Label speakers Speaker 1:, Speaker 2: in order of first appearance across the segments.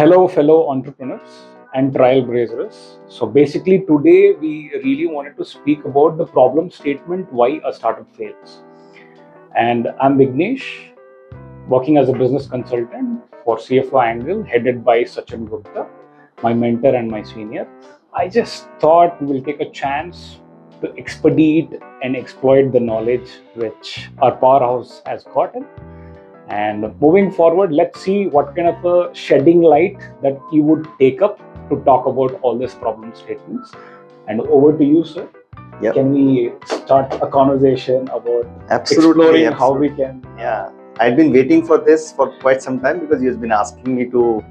Speaker 1: Hello, fellow entrepreneurs and trailblazers. So, basically, today we really wanted to speak about the problem statement why a startup fails. And I'm Vignesh, working as a business consultant for CFO Angle, headed by Sachin Gupta, my mentor and my senior. I just thought we'll take a chance to expedite and exploit the knowledge which our powerhouse has gotten. And moving forward, let's see what kind of a shedding light that you would take up to talk about all these problem statements. And over to you, sir.
Speaker 2: Yep.
Speaker 1: Can we start a conversation about
Speaker 2: Absolutely,
Speaker 1: exploring how we can?
Speaker 2: Yeah, I've been waiting for this for quite some time because you've been asking me to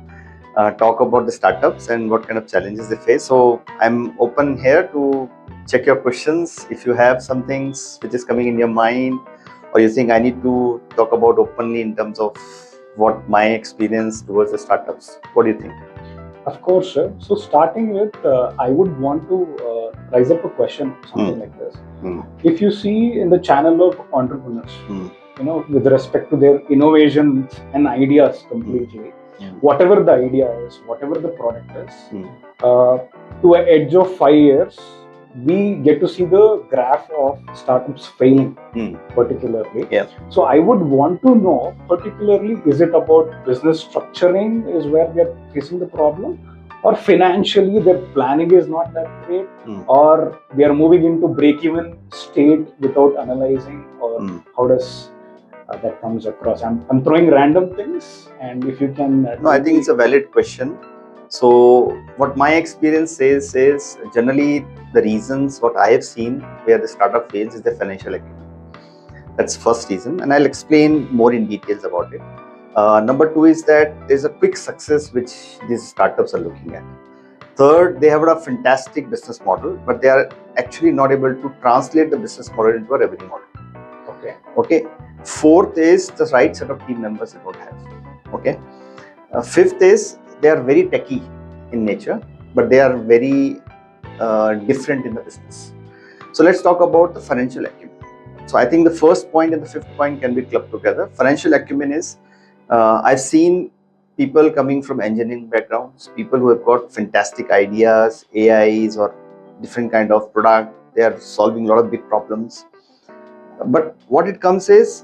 Speaker 2: talk about the startups and what kind of challenges they face. So I'm open here to check your questions. If you have some things which is coming in your mind, or you think I need to talk about openly in terms of what my experience towards the startups, what do you think?
Speaker 1: Of course, sir. So starting with, I would want to rise up a question, something like this. If you see in the channel of entrepreneurs, with respect to their innovations and ideas completely, whatever the idea is, whatever the product is, to an edge of 5 years, we get to see the graph of startups failing particularly. So I would want to know, particularly, is it about business structuring is where they're facing the problem, or financially their planning is not that great, or they are moving into break-even state without analyzing, or how does that comes across? I'm throwing random things, and if you can...
Speaker 2: No, I think it's a valid question. So what my experience says is generally the reasons what I have seen where the startup fails is the financial acumen. That's first reason, and I'll explain more in details about it. Number two is that there's a quick success which these startups are looking at. Third, they have a fantastic business model, but they are actually not able to translate the business model into a revenue model. Okay. Fourth is the right set of team members they don't have. Okay. Fifth is they are very techy in nature, but they are very different in the business. So let's talk about the financial acumen. So I think the first point and the fifth point can be clubbed together. Financial acumen is, I've seen people coming from engineering backgrounds, people who have got fantastic ideas, AIs or different kind of product. They are solving a lot of big problems. But what it comes is,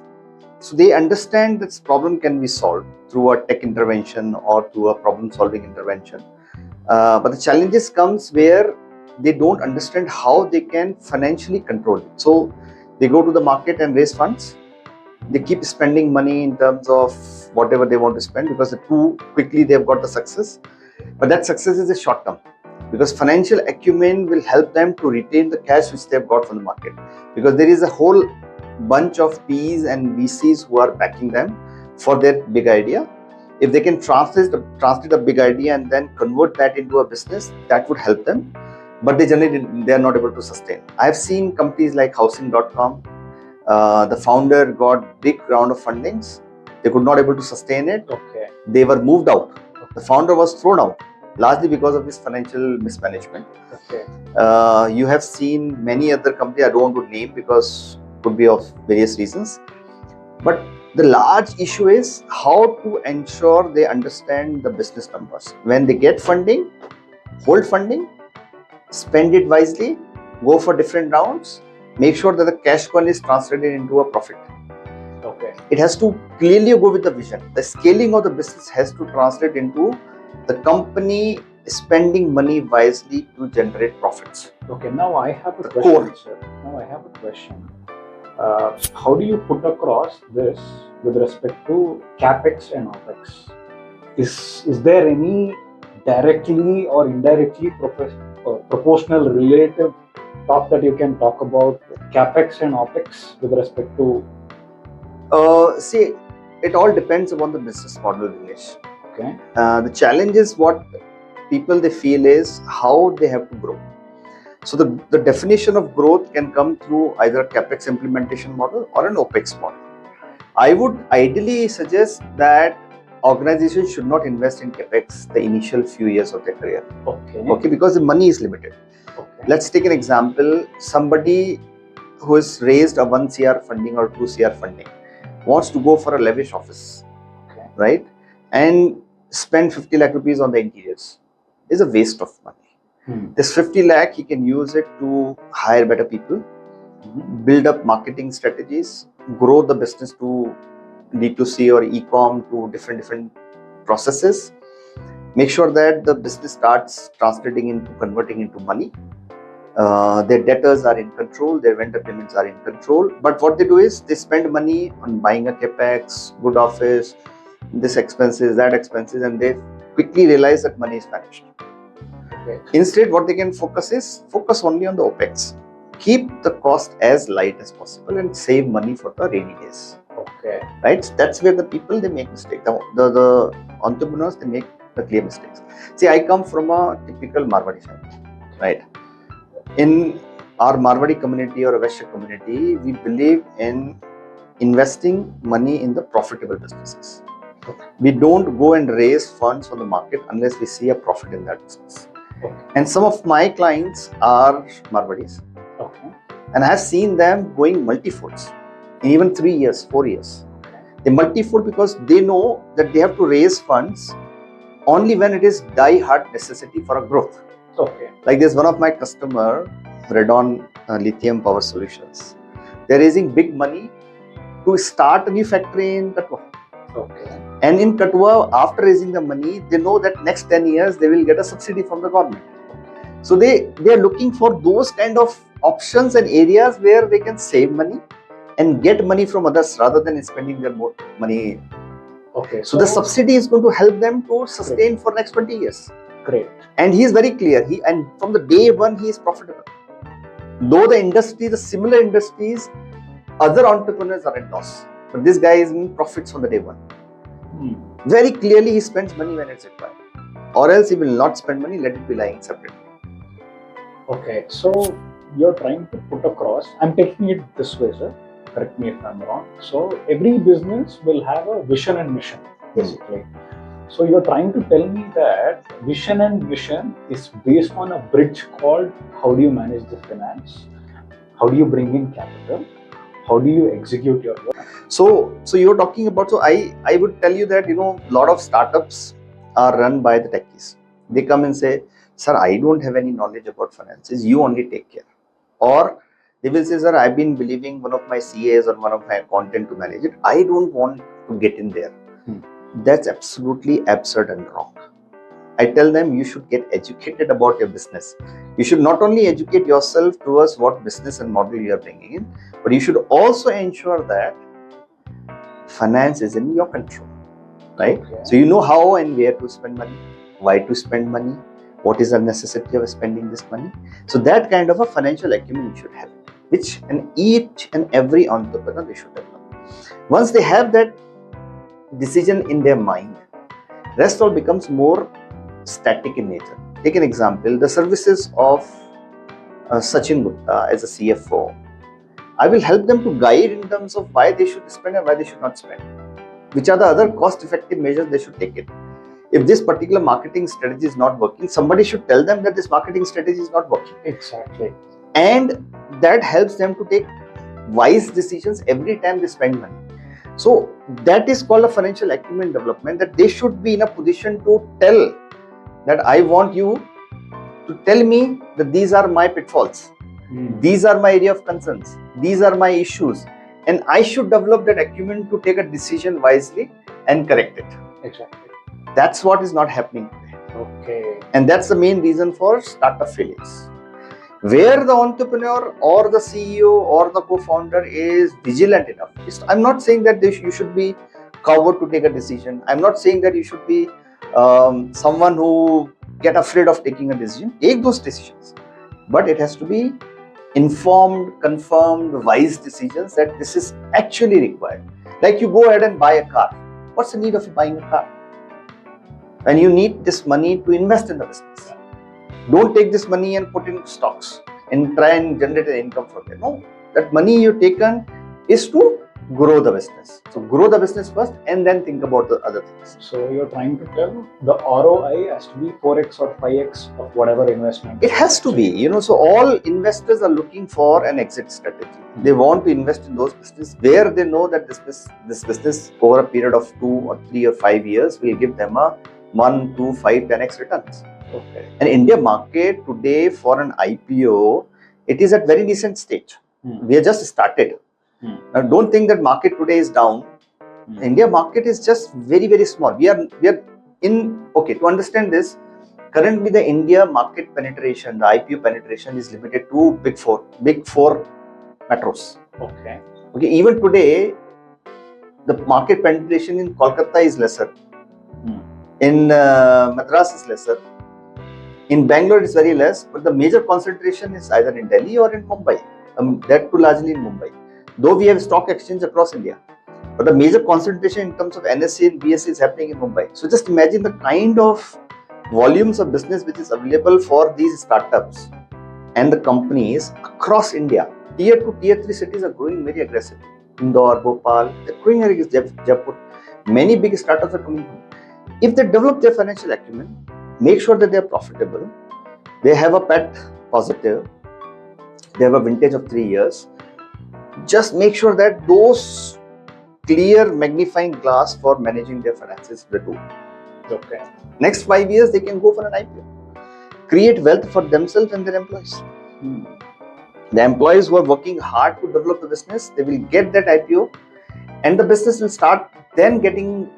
Speaker 2: so they understand that this problem can be solved through a tech intervention or through a problem-solving intervention. But the challenges comes where they don't understand how they can financially control it. So they go to the market and raise funds. They keep spending money in terms of whatever they want to spend because too quickly they've got the success. But that success is a short term because financial acumen will help them to retain the cash which they've got from the market, because there is a whole bunch of Ps and VCs who are backing them for their big idea. If they can translate a big idea and then convert that into a business, that would help them. But they are not able to sustain. I've seen companies like housing.com. The founder got big round of fundings. They could not able to sustain it. They were moved out. The founder was thrown out largely because of his financial mismanagement. You have seen many other companies. I don't want to name because could be of various reasons. But the large issue is how to ensure they understand the business numbers. When they get funding, hold funding, spend it wisely, go for different rounds, make sure that the cash burn is translated into a profit. It has to clearly go with the vision. The scaling of the business has to translate into the company spending money wisely to generate profits.
Speaker 1: Now I have a question, sir. Now I have a question. How do you put across this with respect to capex and opex? Is there any directly or indirectly proportional relative talk that you can talk about capex and opex with respect to?
Speaker 2: See, it all depends upon the business model, Vinesh. The challenge is what people they feel is how they have to grow. So the definition of growth can come through either a capex implementation model or an opex model. I would ideally suggest that organizations should not invest in capex the initial few years of their career. Because the money is limited. Let's take an example. Somebody who has raised a 1 CR funding or 2 CR funding wants to go for a lavish office, right? And spend 50 lakh rupees on the interiors is a waste of money. This 50 lakh, he can use it to hire better people, build up marketing strategies, grow the business to D2C or e-com to different processes, make sure that the business starts converting into money. Their debtors are in control, their vendor payments are in control. But what they do is they spend money on buying a capex, good office, this expenses, that expenses, and they quickly realize that money is vanished. Okay. Instead, what they can focus only on the OPEX. Keep the cost as light as possible and save money for the rainy days. Okay. Right? That's where the people, they make mistakes. The entrepreneurs, they make the clear mistakes. See, I come from a typical Marwadi family, right? In our Marwadi community or a Vaishya community, we believe in investing money in the profitable businesses. Okay. We don't go and raise funds on the market unless we see a profit in that business. Okay. And some of my clients are Marwadis. Okay. And I have seen them going multi-folds in even 3 years, 4 years. Okay. They multi-fold because they know that they have to raise funds only when it is die-hard necessity for a growth. Okay. Like there's one of my customer, Redon Lithium Power Solutions. They're raising big money to start a new factory in Katwa. Okay. And in Katwa, after raising the money, they know that next 10 years they will get a subsidy from the government. So they are looking for those kind of options and areas where they can save money and get money from others rather than spending their more money. Okay. So the subsidy is going to help them to sustain for next 20 years. Great. And he is very clear. And from the day one, he is profitable. Though the similar industries, other entrepreneurs are in loss. But this guy is in profits from the day one. Very clearly, he spends money when it's required. Or else he will not spend money, let it be lying separately. Okay, so you're trying to put across, I'm taking it this way, sir. Correct me if I'm wrong. So every business will have a vision and mission, basically. So you're trying to tell me that vision and mission is based on a bridge called how do you manage the finance, how do you bring in capital, how do you execute your work. So you're talking about, so I would tell you that, a lot of startups are run by the techies. They come and say, sir, I don't have any knowledge about finances, you only take care. Or they will say, sir, I've been believing one of my CAs or one of my content to manage it. I don't want to get in there. That's absolutely absurd and wrong. I tell them you should get educated about your business. You should not only educate yourself towards what business and model you are bringing in, but you should also ensure that finance is in your control, right? Okay. So you know how and where to spend money, why to spend money, what is the necessity of spending this money. So that kind of a financial acumen you should have, which each and every entrepreneur they should develop. Once they have that decision in their mind, rest all becomes more static in nature. Take an example, the services of Sachin Gupta as a CFO. I will help them to guide in terms of why they should spend and why they should not spend. Which are the other cost-effective measures they should take it. If this particular marketing strategy is not working, somebody should tell them that this marketing strategy is not working. Exactly. And that helps them to take wise decisions every time they spend money. So that is called a financial acumen development, that they should be in a position to tell that I want you to tell me that these are my pitfalls. These are my area of concerns. These are my issues. And I should develop that acumen to take a decision wisely and correct it. Exactly. That's what is not happening today. Okay. And that's the main reason for startup failures. Where the entrepreneur or the CEO or the co-founder is vigilant enough. I'm not saying that you should be coward to take a decision. I'm not saying that you should be someone who get afraid of taking a decision. Take those decisions. But it has to be informed, confirmed, wise decisions that this is actually required. Like you go ahead and buy a car. What's the need of buying a car? When you need this money to invest in the business. Don't take this money and put in stocks and try and generate an income from there. No, that money you've taken is to grow the business. So grow the business first and then think about the other things. So you're trying to tell the ROI has to be 4x or 5x of whatever investment. It has to be, so all investors are looking for an exit strategy. They want to invest in those businesses where they know that this business over a period of 2 or 3 or 5 years will give them a 1, 2, 5, 10x returns.
Speaker 1: Okay.
Speaker 2: And India market today for an IPO, it is at very decent stage. We have just started. Now, don't think that market today is down. India market is just very, very small. We are in, okay, to understand this, currently the India market penetration, the IPO penetration is limited to big four metros.
Speaker 1: Okay.
Speaker 2: Okay, even today, the market penetration in Kolkata is lesser. In Madras is lesser. In Bangalore is very less, but the major concentration is either in Delhi or in Mumbai. That too largely in Mumbai. Though we have stock exchange across India, but the major concentration in terms of NSE and BSE is happening in Mumbai. So just imagine the kind of volumes of business which is available for these startups and the companies across India. Tier 2, Tier 3 cities are growing very aggressively. Indore, Bhopal, they're growing very aggressively. Jaipur. Many big startups are coming from. If they develop their financial acumen, make sure that they are profitable, they have a PAT positive, they have a vintage of 3 years, just make sure that those clear magnifying glass for managing their finances they do.
Speaker 1: Okay.
Speaker 2: Next 5 years, they can go for an IPO. Create wealth for themselves and their employees. The employees who are working hard to develop the business, they will get that IPO and the business will start then getting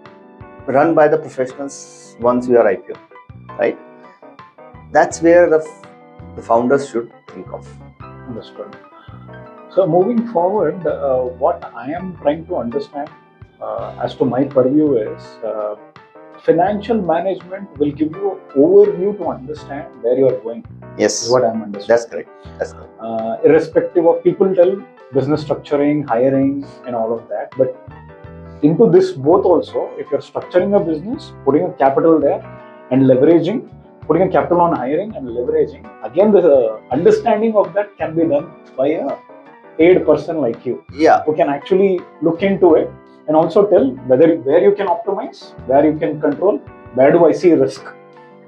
Speaker 2: run by the professionals once you are IPO, right? That's where the founders should think of.
Speaker 1: Understood. So moving forward, what I am trying to understand as to my purview is financial management will give you an overview to understand where you are going.
Speaker 2: Yes.
Speaker 1: Is what I am understanding.
Speaker 2: That's correct. That's correct.
Speaker 1: Irrespective of people tell business structuring, hiring, and all of that, but into this both also, if you're structuring a business, putting a capital there and leveraging, putting a capital on hiring and leveraging, again the understanding of that can be done by a paid person like you, who can actually look into it and also tell where you can optimize, where you can control, where do I see risk,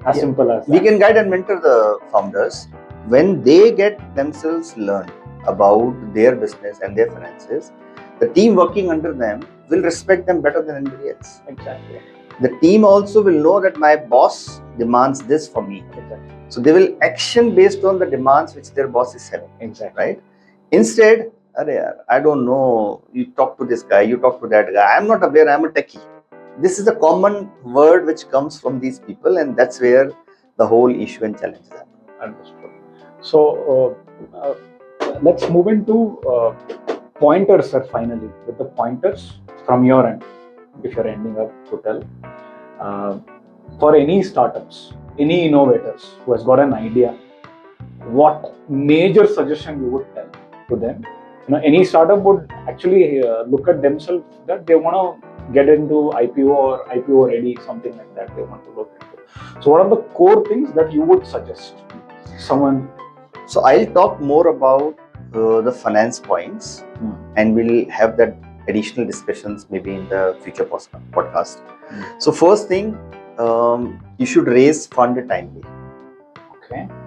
Speaker 1: as simple as that.
Speaker 2: We can guide and mentor the founders when they get themselves learned about their business and their finances. The team working under them will respect them better than anybody else.
Speaker 1: Exactly.
Speaker 2: The team also will know that my boss demands this for me.
Speaker 1: Exactly.
Speaker 2: So they will action based on the demands which their boss is having.
Speaker 1: Exactly.
Speaker 2: Right? Instead, I don't know, you talk to this guy, you talk to that guy, I'm not aware, I'm a techie. This is a common word which comes from these people, and that's where the whole issue and challenge is happening.
Speaker 1: Understood. So let's move into pointers, sir, finally, with the pointers from your end, if you're ending up to tell, for any startups, any innovators who has got an idea, what major suggestion you would tell to them? Any startup would actually look at themselves that they want to get into IPO or IPO ready, something like that they want to look into. So what are the core things that you would suggest someone?
Speaker 2: So I'll talk more about the finance points and we'll have that additional discussions maybe in the future podcast. So first thing, you should raise fund timely.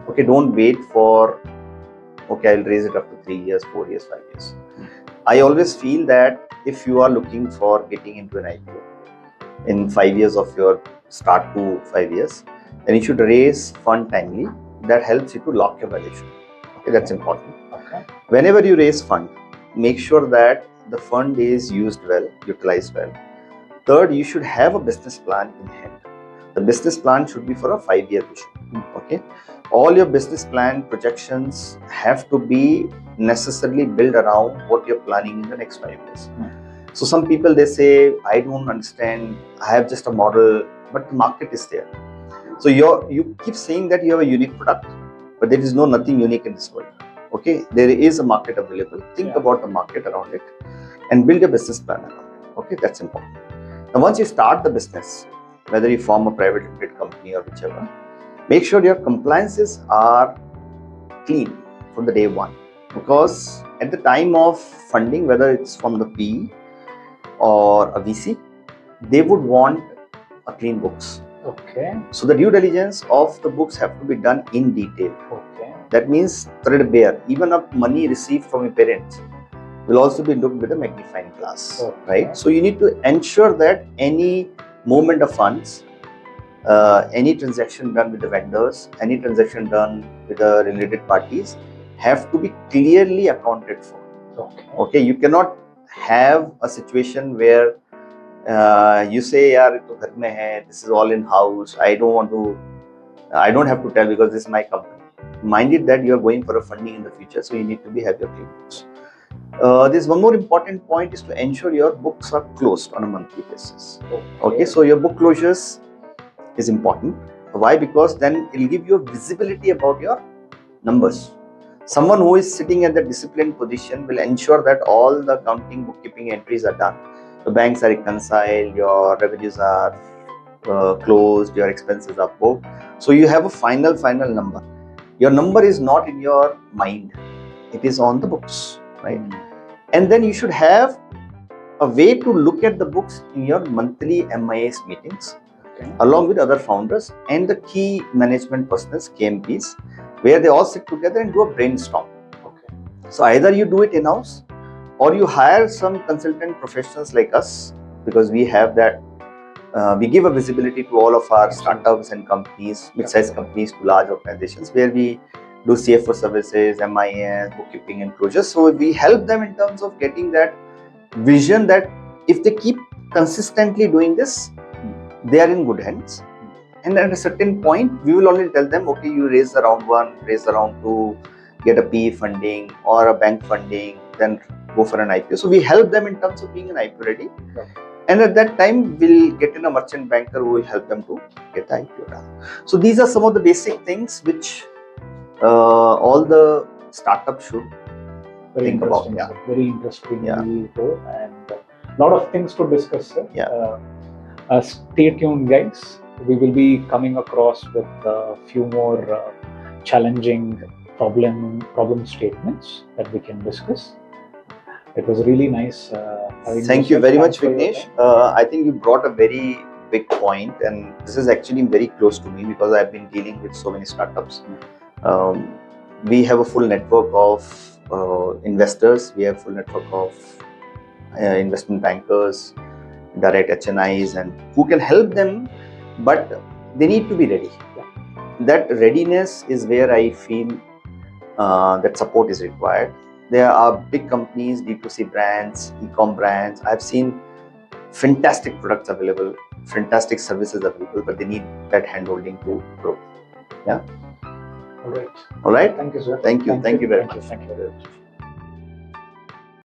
Speaker 2: Okay, don't wait for, okay, I'll raise it up to 3 years, 4 years, 5 years. I always feel that if you are looking for getting into an IPO in 5 years of your start to 5 years, then you should raise fund timely. That helps you to lock your valuation. Okay, that's important.
Speaker 1: Okay.
Speaker 2: Whenever you raise fund, make sure that the fund is used well, utilized well. Third, you should have a business plan in hand. The business plan should be for a 5-year vision. Okay. All your business plan projections have to be necessarily built around what you're planning in the next 5 years. So some people, they say, I don't understand, I have just a model, but the market is there. So you keep saying that you have a unique product, but there is nothing unique in this world. Okay, there is a market available. Think about the market around it and build a business plan around it. Okay, that's important. Now, once you start the business, whether you form a private limited company or whichever, make sure your compliances are clean from the day one. Because at the time of funding, whether it's from the PE or a VC, they would want a clean books.
Speaker 1: Okay.
Speaker 2: So the due diligence of the books have to be done in detail.
Speaker 1: Okay.
Speaker 2: That means threadbare. Even up money received from your parents will also be looked with a magnifying glass, right? So you need to ensure that any movement of funds any transaction done with the vendors, any transaction done with the related parties have to be clearly accounted for. Okay, you cannot have a situation where you say, "Yaar, ये तो घर में है, this is all in house. I don't have to tell because this is my company." Mind it that you are going for a funding in the future, so you need to have your clean books. There's one more important point is to ensure your books are closed on a monthly basis. Okay, so your book closures is important. Why? Because then it'll give you a visibility about your numbers. Someone who is sitting at the disciplined position will ensure that all the accounting bookkeeping entries are done. The banks are reconciled, your revenues are closed, your expenses are booked. So you have a final number. Your number is not in your mind, it is on the books, right? And then you should have a way to look at the books in your monthly MIS meetings, along with other founders and the key management personnel, KMPs, where they all sit together and do a brainstorm. So either you do it in-house or you hire some consultant professionals like us, because we have that. We give a visibility to all of our startups and companies, mid-sized companies to large organizations, where we do CFO services, MIS, bookkeeping and closures. So we help them in terms of getting that vision that if they keep consistently doing this, they are in good hands. And at a certain point, we will only tell them, okay, you raise the round 1, raise the round 2, get a PE funding or a bank funding, then go for an IPO. So we help them in terms of being an IPO ready. And at that time, we'll get in a merchant banker who will help them to get the IPO done. So these are some of the basic things which all the startups should think about.
Speaker 1: Very interesting. And a lot of things to discuss, sir. Stay tuned, guys. We will be coming across with a few more challenging problem statements that we can discuss. It was really nice.
Speaker 2: Thank you very much, Vignesh. I think you brought a very big point, and this is actually very close to me because I've been dealing with so many startups. We have a full network of investors. We have a full network of investment bankers, direct HNIs, and who can help them, but they need to be ready. That readiness is where I feel that support is required. There are big companies, D2C brands, e-com brands. I've seen fantastic products available, fantastic services available, but they need that handholding to grow.
Speaker 1: All right.
Speaker 2: Thank you, sir. Thank you very much.
Speaker 1: Thank you very much.